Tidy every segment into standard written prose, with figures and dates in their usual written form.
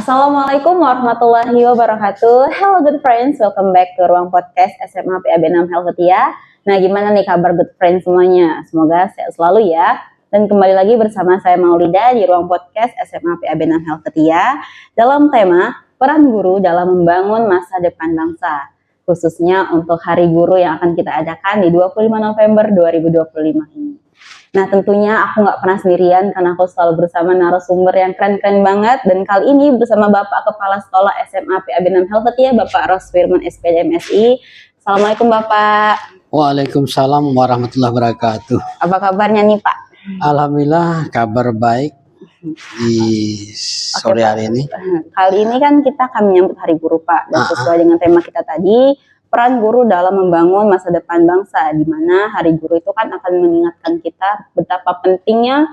Assalamualaikum warahmatullahi wabarakatuh. Hello good friends, welcome back ke ruang podcast SMA PAB 6 Helvetia. Nah, gimana nih kabar good friends semuanya? Semoga sehat selalu ya. Dan kembali lagi bersama saya Maulida di ruang podcast SMA PAB 6 Helvetia dalam tema peran guru dalam membangun masa depan bangsa, khususnya untuk Hari Guru yang akan kita adakan di 25 November 2025 ini. Nah, tentunya aku nggak pernah sendirian karena aku selalu bersama narasumber yang keren-keren banget. Dan kali ini bersama Bapak Kepala Sekolah SMA PAB 6 Helvetia, Bapak Ros Firman SPD MSI. Assalamualaikum Bapak. Waalaikumsalam warahmatullahi wabarakatuh. Apa kabarnya nih Pak? Alhamdulillah kabar baik di sore hari ini. Kali ini kan kita akan menyambut Hari Guru Pak. Dan sesuai dengan tema kita tadi, peran guru dalam membangun masa depan bangsa, di mana Hari Guru itu kan akan mengingatkan kita betapa pentingnya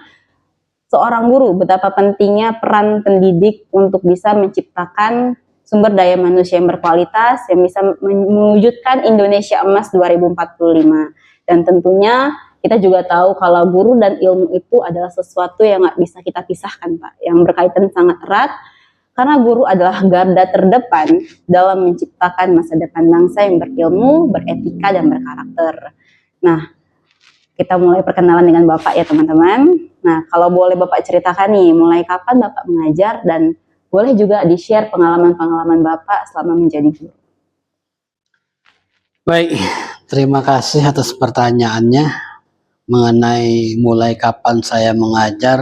seorang guru, betapa pentingnya peran pendidik untuk bisa menciptakan sumber daya manusia yang berkualitas yang bisa mewujudkan Indonesia Emas 2045. Dan tentunya kita juga tahu kalau guru dan ilmu itu adalah sesuatu yang nggak bisa kita pisahkan Pak, yang berkaitan sangat erat. Karena guru adalah garda terdepan dalam menciptakan masa depan bangsa yang berilmu, beretika, dan berkarakter. Nah, kita mulai perkenalan dengan Bapak ya teman-teman. Nah, kalau boleh Bapak ceritakan nih, mulai kapan Bapak mengajar dan boleh juga di-share pengalaman-pengalaman Bapak selama menjadi guru. Baik, terima kasih atas pertanyaannya mengenai mulai kapan saya mengajar.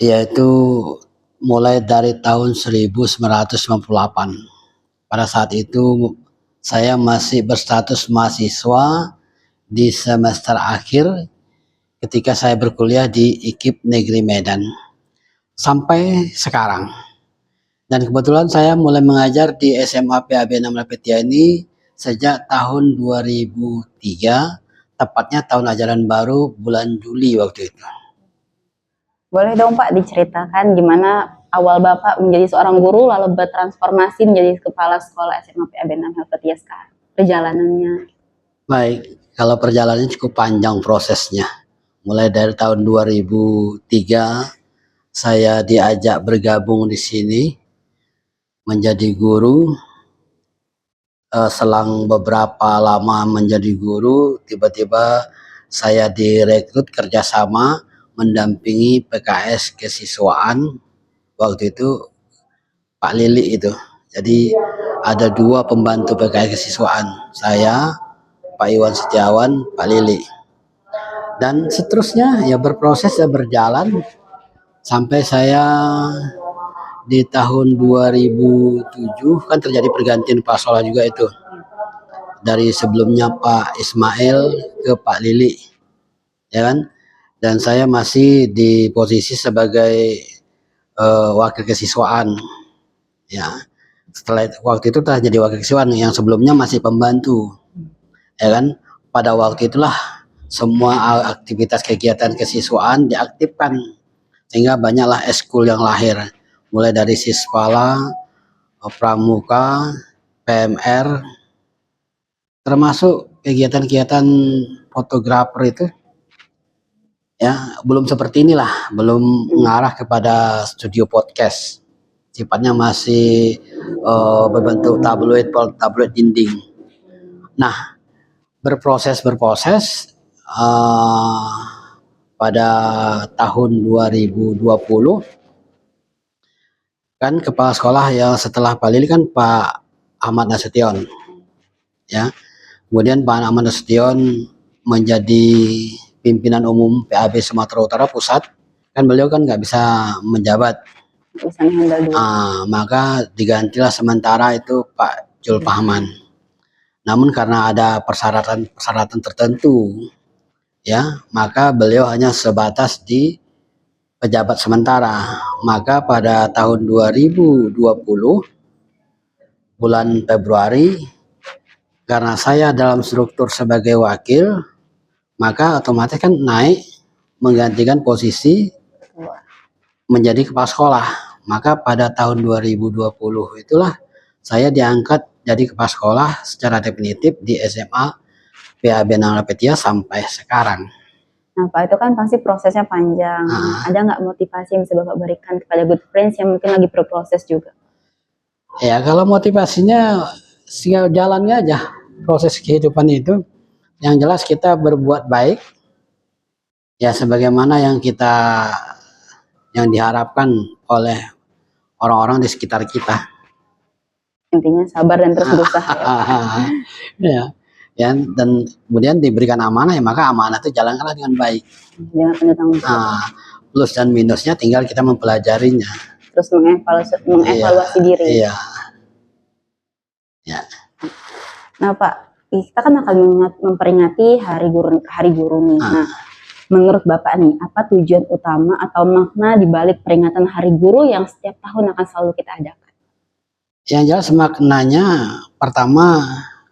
Yaitu mulai dari tahun 1998. Pada saat itu saya masih berstatus mahasiswa di semester akhir ketika saya berkuliah di IKIP Negeri Medan sampai sekarang. Dan kebetulan saya mulai mengajar di SMA PAB 6 Helvetia ini sejak tahun 2003, tepatnya tahun ajaran baru bulan Juli waktu itu. Boleh dong Pak diceritakan gimana awal Bapak menjadi seorang guru lalu bertransformasi menjadi kepala sekolah SMA PAB 6 Helvetia sekarang, perjalanannya. Baik, kalau perjalanannya cukup panjang prosesnya. Mulai dari tahun 2003 saya diajak bergabung di sini menjadi guru. Selang beberapa lama menjadi guru, tiba-tiba saya direkrut kerjasama mendampingi PKS kesiswaan. Waktu itu Pak Lili itu. Jadi ada dua pembantu PKS kesiswaan, saya, Pak Iwan Setiawan, Pak Lili. Dan seterusnya ya berproses ya berjalan sampai saya di tahun 2007 kan terjadi pergantian kepala sekolah juga itu. Dari sebelumnya Pak Ismail ke Pak Lili. Ya kan? Dan saya masih di posisi sebagai wakil kesiswaan. Ya. Setelah waktu itu telah jadi wakil kesiswaan, yang sebelumnya masih pembantu. Ya kan? Pada waktu itulah semua aktivitas kegiatan kesiswaan diaktifkan sehingga banyaklah eskul yang lahir, mulai dari Siswala, Pramuka, PMR, termasuk kegiatan-kegiatan fotografer itu. Ya, belum seperti inilah, belum mengarah kepada studio podcast. Sifatnya masih berbentuk tabloid dinding. Nah, berproses pada tahun 2020 kan kepala sekolah yang setelah Pak Lili kan Pak Ahmad Nasution. Ya. Kemudian Pak Ahmad Nasution menjadi pimpinan umum PAB Sumatera Utara Pusat, kan beliau kan nggak bisa menjabat. Maka digantilah sementara itu Pak Jul Pahman. Namun karena ada persyaratan tertentu, ya, maka beliau hanya sebatas di pejabat sementara. Maka pada tahun 2020 bulan Februari, karena saya dalam struktur sebagai wakil, maka otomatis kan naik menggantikan posisi menjadi kepala sekolah. Maka pada tahun 2020 itulah saya diangkat jadi kepala sekolah secara definitif di SMA PAB 6 Helvetia sampai sekarang. Nah, Pak, itu kan pasti prosesnya panjang. Ah, Ada nggak motivasi yang bisa Bapak berikan kepada good friends yang mungkin lagi berproses juga? ya kalau motivasinya tinggal jalannya aja proses kehidupan itu. Yang jelas kita berbuat baik ya sebagaimana yang diharapkan oleh orang-orang di sekitar kita. Intinya sabar dan terus berusaha ya, Pak. Ya, ya, dan kemudian diberikan amanah ya maka amanah itu jalankanlah dengan baik. Jangan penuh tanggung jawab. Plus dan minusnya tinggal kita mempelajarinya. Terus Iya, mengevaluasi diri. iya, ya. Nah, Pak, kita kan akan memperingati Hari Guru nih. Nah, menurut Bapak nih, apa tujuan utama atau makna di balik peringatan Hari Guru yang setiap tahun akan selalu kita adakan? Yang jelas maknanya pertama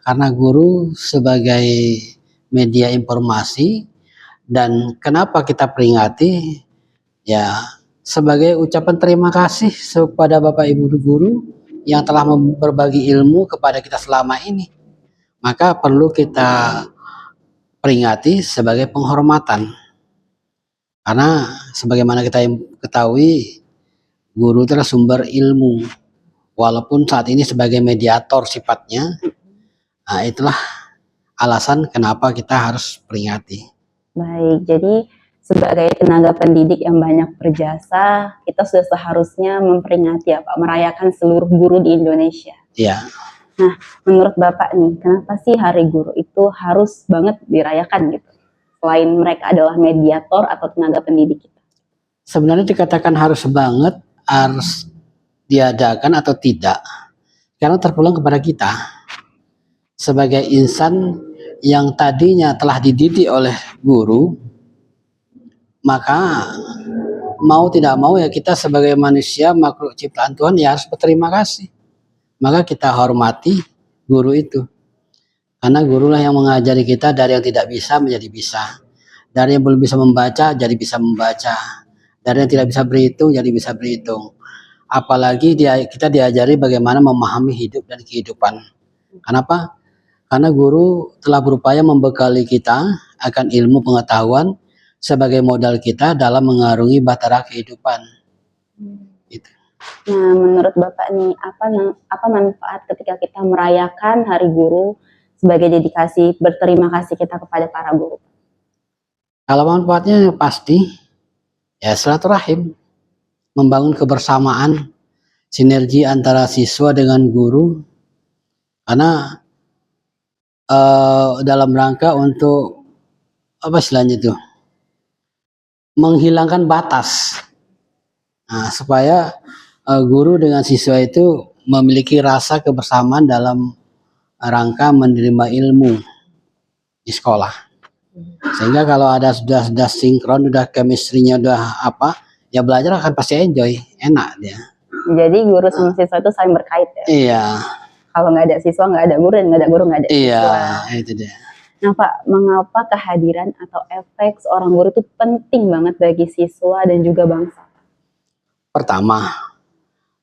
karena guru sebagai media informasi dan kenapa kita peringati ya sebagai ucapan terima kasih kepada Bapak Ibu guru yang telah berbagi ilmu kepada kita selama ini. Maka perlu kita peringati sebagai penghormatan. Karena sebagaimana kita ketahui guru adalah sumber ilmu. Walaupun saat ini sebagai mediator sifatnya, nah itulah alasan kenapa kita harus peringati. Baik, jadi sebagai tenaga pendidik yang banyak berjasa, kita sudah seharusnya memperingati ya Pak, merayakan seluruh guru di Indonesia. Iya. Nah, menurut Bapak nih, kenapa sih Hari Guru itu harus banget dirayakan gitu? Selain mereka adalah mediator atau tenaga pendidik kita. Sebenarnya dikatakan harus banget, harus diadakan atau tidak, karena terpulang kepada kita sebagai insan yang tadinya telah dididik oleh guru, maka mau tidak mau ya kita sebagai manusia makhluk ciptaan Tuhan ya harus berterima kasih. Maka kita hormati guru itu, karena gurulah yang mengajari kita dari yang tidak bisa menjadi bisa, dari yang belum bisa membaca jadi bisa membaca, dari yang tidak bisa berhitung jadi bisa berhitung. Apalagi kita diajari bagaimana memahami hidup dan kehidupan. Kenapa? Karena guru telah berupaya membekali kita akan ilmu pengetahuan sebagai modal kita dalam mengarungi batara kehidupan. Gitu. Nah, menurut Bapak nih, apa manfaat ketika kita merayakan Hari Guru sebagai dedikasi berterima kasih kita kepada para guru? Kalau manfaatnya pasti ya silaturahim, membangun kebersamaan, sinergi antara siswa dengan guru, karena dalam rangka untuk apa istilahnya itu, menghilangkan batas, nah, supaya guru dengan siswa itu memiliki rasa kebersamaan dalam rangka menerima ilmu di sekolah, sehingga kalau ada sudah sinkron, udah chemistry-nya udah apa, ya belajar akan pasti enjoy, enak dia. Jadi guru sama siswa itu saling berkait ya? Iya. Kalau nggak ada siswa nggak ada guru, dan nggak ada guru nggak ada siswa. Iya, itu dia. Nah Pak, mengapa kehadiran atau efek seorang guru itu penting banget bagi siswa dan juga bangsa? Pertama,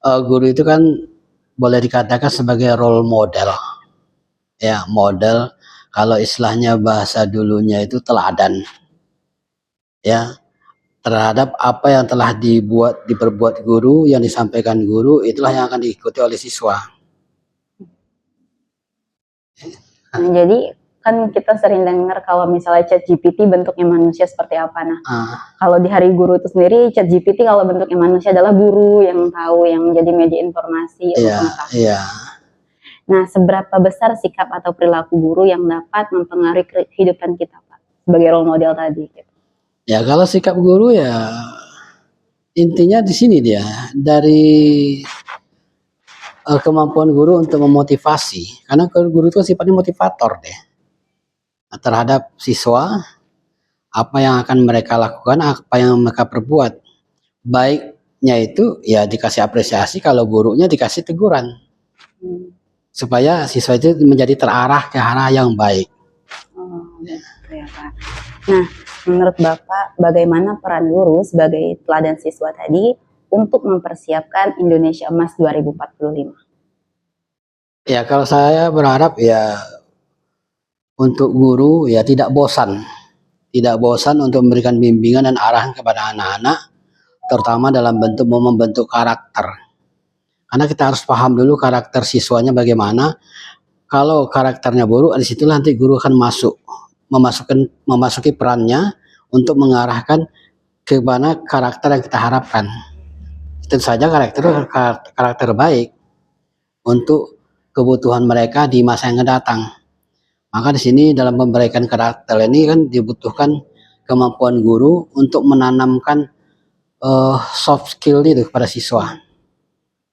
guru itu kan boleh dikatakan sebagai role model. Ya, model, kalau istilahnya bahasa dulunya itu teladan. Ya, terhadap apa yang telah diperbuat guru, yang disampaikan guru, itulah yang akan diikuti oleh siswa. Nah, jadi kan kita sering dengar kalau misalnya ChatGPT bentuknya manusia seperti apa. Nah, kalau di Hari Guru itu sendiri ChatGPT kalau bentuknya manusia adalah guru yang tahu, yang menjadi media informasi. Iya. Nah, seberapa besar sikap atau perilaku guru yang dapat mempengaruhi kehidupan kita, Pak, sebagai role model tadi? Gitu. Ya, kalau sikap guru ya intinya di sini dia, dari kemampuan guru untuk memotivasi, karena guru itu sifatnya motivator deh terhadap siswa, apa yang akan mereka lakukan, apa yang mereka perbuat. Baiknya itu ya dikasih apresiasi, kalau buruknya dikasih teguran, supaya siswa itu menjadi terarah ke arah yang baik. Ya, Pak. Nah, menurut Bapak bagaimana peran guru sebagai teladan siswa tadi untuk mempersiapkan Indonesia Emas 2045? Ya, kalau saya berharap ya untuk guru ya tidak bosan tidak bosan untuk memberikan bimbingan dan arahan kepada anak-anak, terutama dalam bentuk membentuk karakter. Karena kita harus paham dulu karakter siswanya bagaimana. Kalau karakternya buruk, disitulah nanti guru akan memasuki perannya untuk mengarahkan ke mana karakter yang kita harapkan. Tentu saja karakter baik untuk kebutuhan mereka di masa yang akan datang. Maka di sini dalam memberikan karakter ini kan dibutuhkan kemampuan guru untuk menanamkan soft skill itu kepada siswa.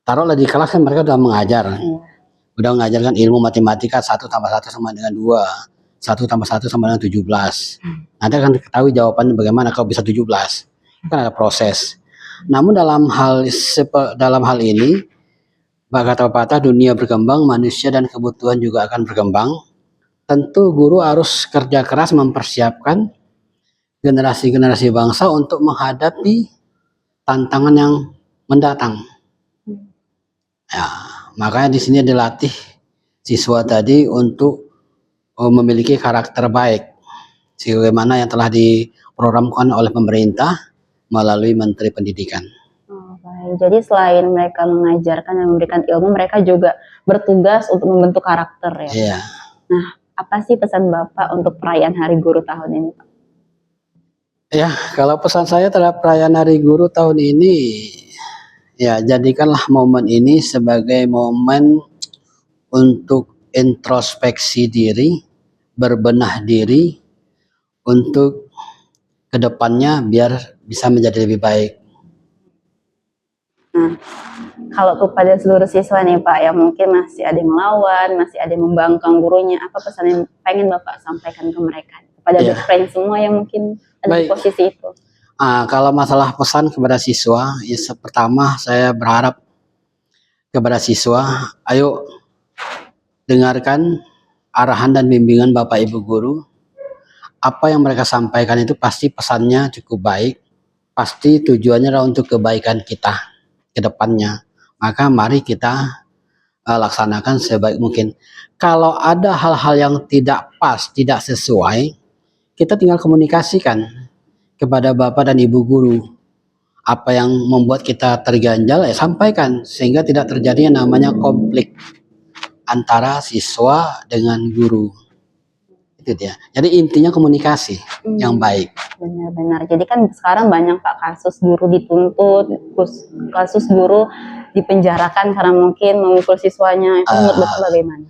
Taruhlah di kelas kan mereka udah mengajarkan ilmu matematika 1 tambah 1 sama dengan 2, 1 tambah 1 sama dengan 17. Nanti akan diketahui jawabannya bagaimana kalau bisa 17. Kan ada proses. Namun dalam hal ini, kata pepatah, dunia berkembang, manusia dan kebutuhan juga akan berkembang. Tentu guru harus kerja keras mempersiapkan generasi-generasi bangsa untuk menghadapi tantangan yang mendatang. Ya, makanya di sini dilatih siswa tadi untuk memiliki karakter baik, sebagaimana yang telah diprogramkan oleh pemerintah melalui Menteri Pendidikan. Oh, baik. Jadi selain mereka mengajarkan dan memberikan ilmu, mereka juga bertugas untuk membentuk karakter ya. Iya. Nah, apa sih pesan Bapak untuk perayaan Hari Guru tahun ini, Pak? Ya, kalau pesan saya terhadap perayaan Hari Guru tahun ini, ya jadikanlah momen ini sebagai momen untuk introspeksi diri, berbenah diri untuk kedepannya biar bisa menjadi lebih baik. Nah, kalau kepada seluruh siswa nih Pak, yang mungkin masih ada yang melawan, masih ada yang membangkang gurunya, apa pesan yang pengen Bapak sampaikan ke mereka? Kepada good friend semua yang mungkin ada di posisi itu. Kalau masalah pesan kepada siswa, ya pertama saya berharap kepada siswa, ayo dengarkan arahan dan bimbingan Bapak Ibu Guru. Apa yang mereka sampaikan itu pasti pesannya cukup baik, pasti tujuannya adalah untuk kebaikan kita ke depannya. Maka mari kita laksanakan sebaik mungkin. Kalau ada hal-hal yang tidak pas, tidak sesuai, kita tinggal komunikasikan kepada Bapak dan Ibu Guru. Apa yang membuat kita terganjal, sampaikan, sehingga tidak terjadi yang namanya konflik antara siswa dengan guru. Itu dia. Jadi intinya komunikasi yang baik. Benar-benar. Jadi kan sekarang banyak Pak kasus guru dituntut, kasus guru dipenjarakan karena mungkin memukul siswanya. Itu menurut Bapak bagaimana?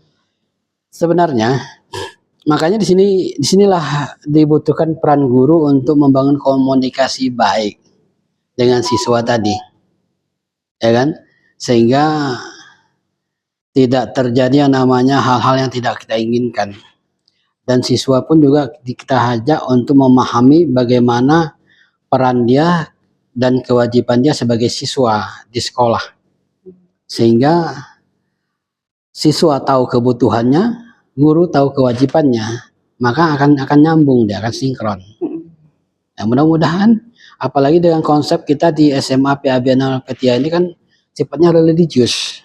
Sebenarnya makanya disinilah dibutuhkan peran guru untuk membangun komunikasi baik dengan siswa tadi, ya kan, sehingga tidak terjadi yang namanya hal-hal yang tidak kita inginkan, dan siswa pun juga kita ajak untuk memahami bagaimana peran dia dan kewajiban dia sebagai siswa di sekolah, sehingga siswa tahu kebutuhannya, guru tahu kewajibannya, maka akan nyambung, dia akan sinkron. Ya, mudah-mudahan, apalagi dengan konsep kita di SMA PAB Petia ini kan sifatnya religius.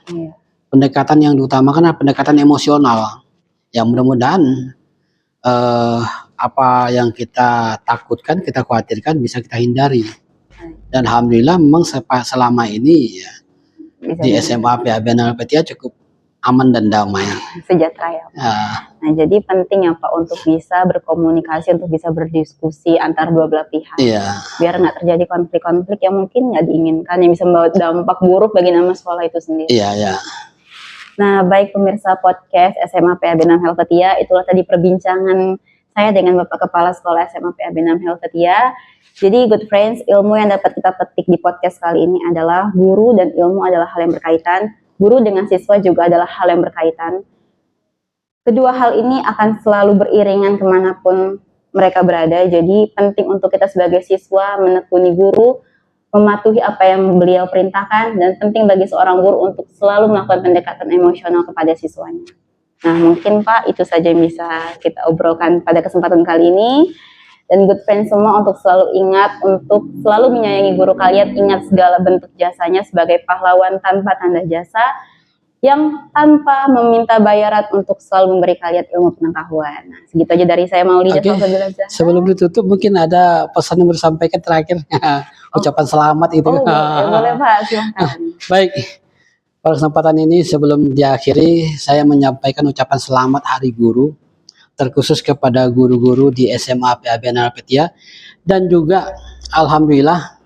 Pendekatan yang diutamakan adalah pendekatan emosional. Ya, mudah-mudahan apa yang kita takutkan, kita khawatirkan bisa kita hindari. Dan alhamdulillah memang selama ini ya, di SMA PAB Petia cukup aman dan damai, sejahtera ya Pak. Nah, jadi penting ya Pak untuk bisa berkomunikasi, untuk bisa berdiskusi antar dua belah pihak, biar nggak terjadi konflik-konflik yang mungkin nggak diinginkan, yang bisa membawa dampak buruk bagi nama sekolah itu sendiri. Nah, baik pemirsa podcast SMA PAB 6 Helvetia, itulah tadi perbincangan saya dengan Bapak Kepala Sekolah SMA PAB 6 Helvetia. Jadi good friends, ilmu yang dapat kita petik di podcast kali ini adalah guru dan ilmu adalah hal yang berkaitan. Guru dengan siswa juga adalah hal yang berkaitan. Kedua hal ini akan selalu beriringan kemanapun mereka berada. Jadi penting untuk kita sebagai siswa menekuni guru, mematuhi apa yang beliau perintahkan, dan penting bagi seorang guru untuk selalu melakukan pendekatan emosional kepada siswanya. Nah, mungkin Pak, itu saja yang bisa kita obrolkan pada kesempatan kali ini. Dan good friends semua untuk selalu ingat, untuk selalu menyayangi guru kalian, ingat segala bentuk jasanya sebagai pahlawan tanpa tanda jasa, yang tanpa meminta bayaran untuk selalu memberi kalian ilmu pengetahuan. Nah, segitu aja dari saya Maulida Oke, Salsabila Zahra. sebelum ditutup mungkin ada pesan yang mau disampaikan terakhir. Ucapan selamat itu. Oh, boleh Pak, silahkan. Baik, pada kesempatan ini sebelum diakhiri, saya menyampaikan ucapan selamat Hari Guru, terkhusus kepada guru-guru di SMA PAB Nalpetia, dan juga Alhamdulillah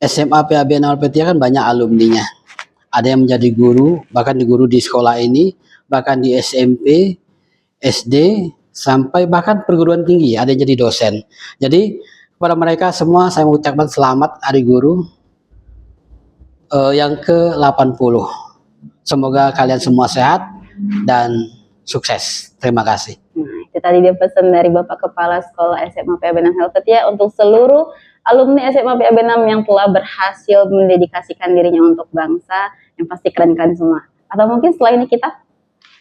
SMA PAB Nalpetia kan banyak alumninya. Ada yang menjadi guru, bahkan di guru di sekolah ini, bahkan di SMP, SD, sampai bahkan perguruan tinggi, ada yang jadi dosen. Jadi kepada mereka semua saya mengucapkan selamat Hari Guru yang ke-80. Semoga kalian semua sehat dan sukses. Terima kasih. Nah, itu tadi dia pesan dari Bapak Kepala Sekolah SMA PAB Nalpetia untuk seluruh alumni SMA PAB 6 yang telah berhasil mendedikasikan dirinya untuk bangsa, yang pasti keren-keren semua. Atau mungkin setelah ini kita,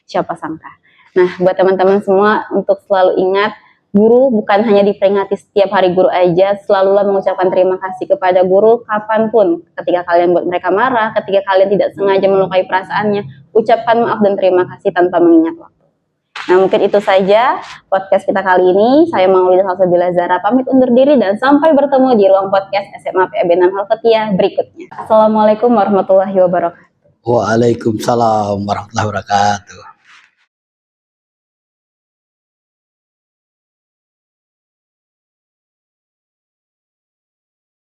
siapa sangka. Nah, buat teman-teman semua untuk selalu ingat, guru bukan hanya diperingati setiap hari guru aja, selalulah mengucapkan terima kasih kepada guru kapanpun. Ketika kalian buat mereka marah, ketika kalian tidak sengaja melukai perasaannya, ucapkan maaf dan terima kasih tanpa mengingat waktu. Nah, mungkin itu saja podcast kita kali ini. Saya Maulida Salsabila Zahra pamit undur diri dan sampai bertemu di ruang podcast SMA PAB 6 Nalpetia berikutnya. Assalamualaikum warahmatullahi wabarakatuh. Waalaikumsalam warahmatullahi wabarakatuh.